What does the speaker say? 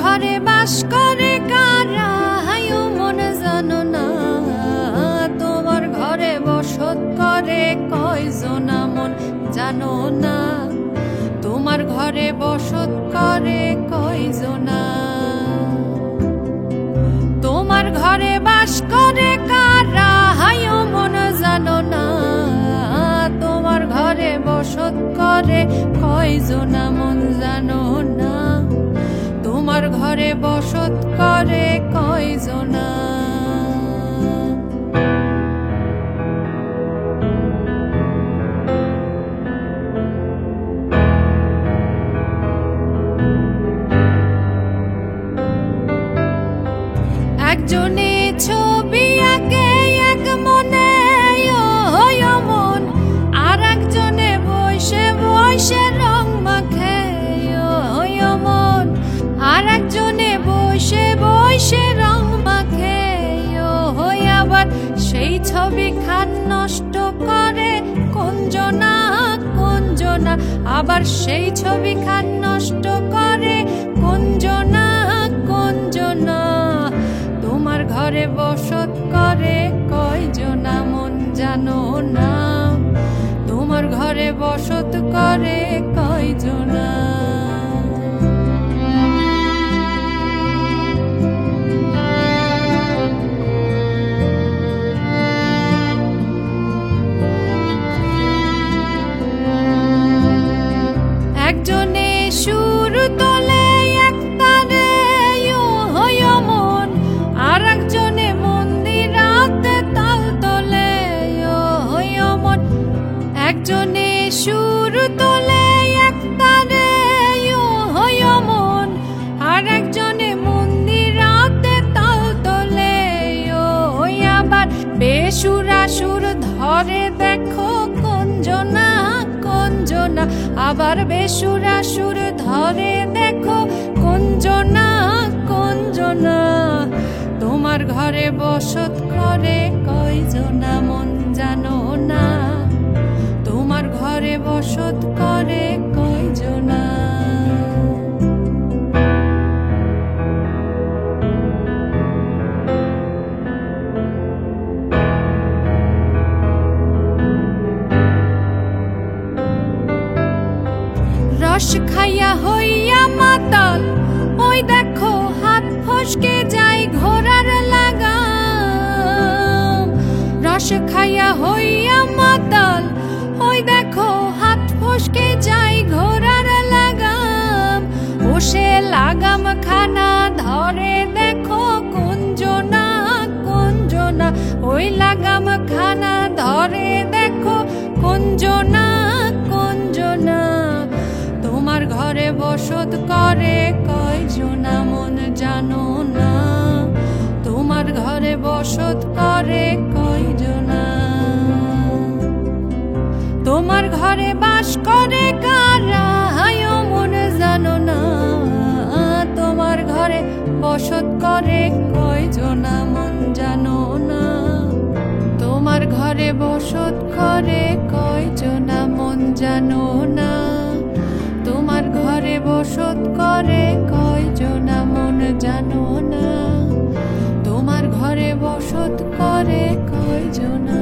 ঘরে বাস করে কারা হায়ো মন জানো না, তোমার ঘরে বসত করে কয়জনা মন জানো না, তোমার ঘরে বসত করে কয়জনা। তোমার ঘরে বাস করে কারা হায়ো মন জানো না, তোমার ঘরে বসত করে কয়জনা মন জানো না, তোমার ঘরে বসত করে কয়জনা। একজনে ছবি আঁকে এক মনে মন, আর একজনে বসে বসে রং মাখে মন, আর একজনে বসে বসে রং মাখে আবার সেই ছবি খান নষ্ট করে কোনজনা কোনজনা, আবার সেই ছবি খান নষ্ট করে কোনজনা কোনজনা। তোমার ঘরে বসত করে কয়জনা মন জানো না, তোমার ঘরে বসত করে কয়জনা। একজনে সুর তোলে এক তারে মন, আর একজনে মন্দিরাতে তাল তোলে মন। একজনে সুর তোলে এক তারে মন, আর একজনে মন্দিরাতে তাল তোলে আবার বেসুরা সুর ধরে দেখো কোনজনা কোনজনা, আবার বেসুরা সুর ধরে দেখো কোনজনা কোনজনা। তোমার ঘরে বসত করে কয়জনা মন জানো না, তোমার ঘরে বসত করে কয়জনা। রস খাইয়া হইয়া মাতাল ওই দেখো হাত ফসকে যায় ঘোড়ার লাগাম। রস খাইয়া হইয়া মাতাল ওই দেখো হাত ফসকে যায় ঘোড়ার লাগাম। ও সে লাগাম খানা ধরে দেখো কোনজনা কোনজনা, ওই লাগাম খানা ধরে দেখো কোনজনা কোনজনা। তোমার ঘরে বসত করে কয়জনা মন জানো না, তোমার ঘরে বসত করে কয়জনা। তোমার ঘরে বাস করে কারা হায়ো মন জানো না, তোমার ঘরে বসত করে কয়জনা মন জানো না, তোমার ঘরে বসত করে কয়জনা মন জানো না, তোমার ঘরে বসত করে কয়জনা মন জানো না, তোমার ঘরে বসত করে কয়জনা।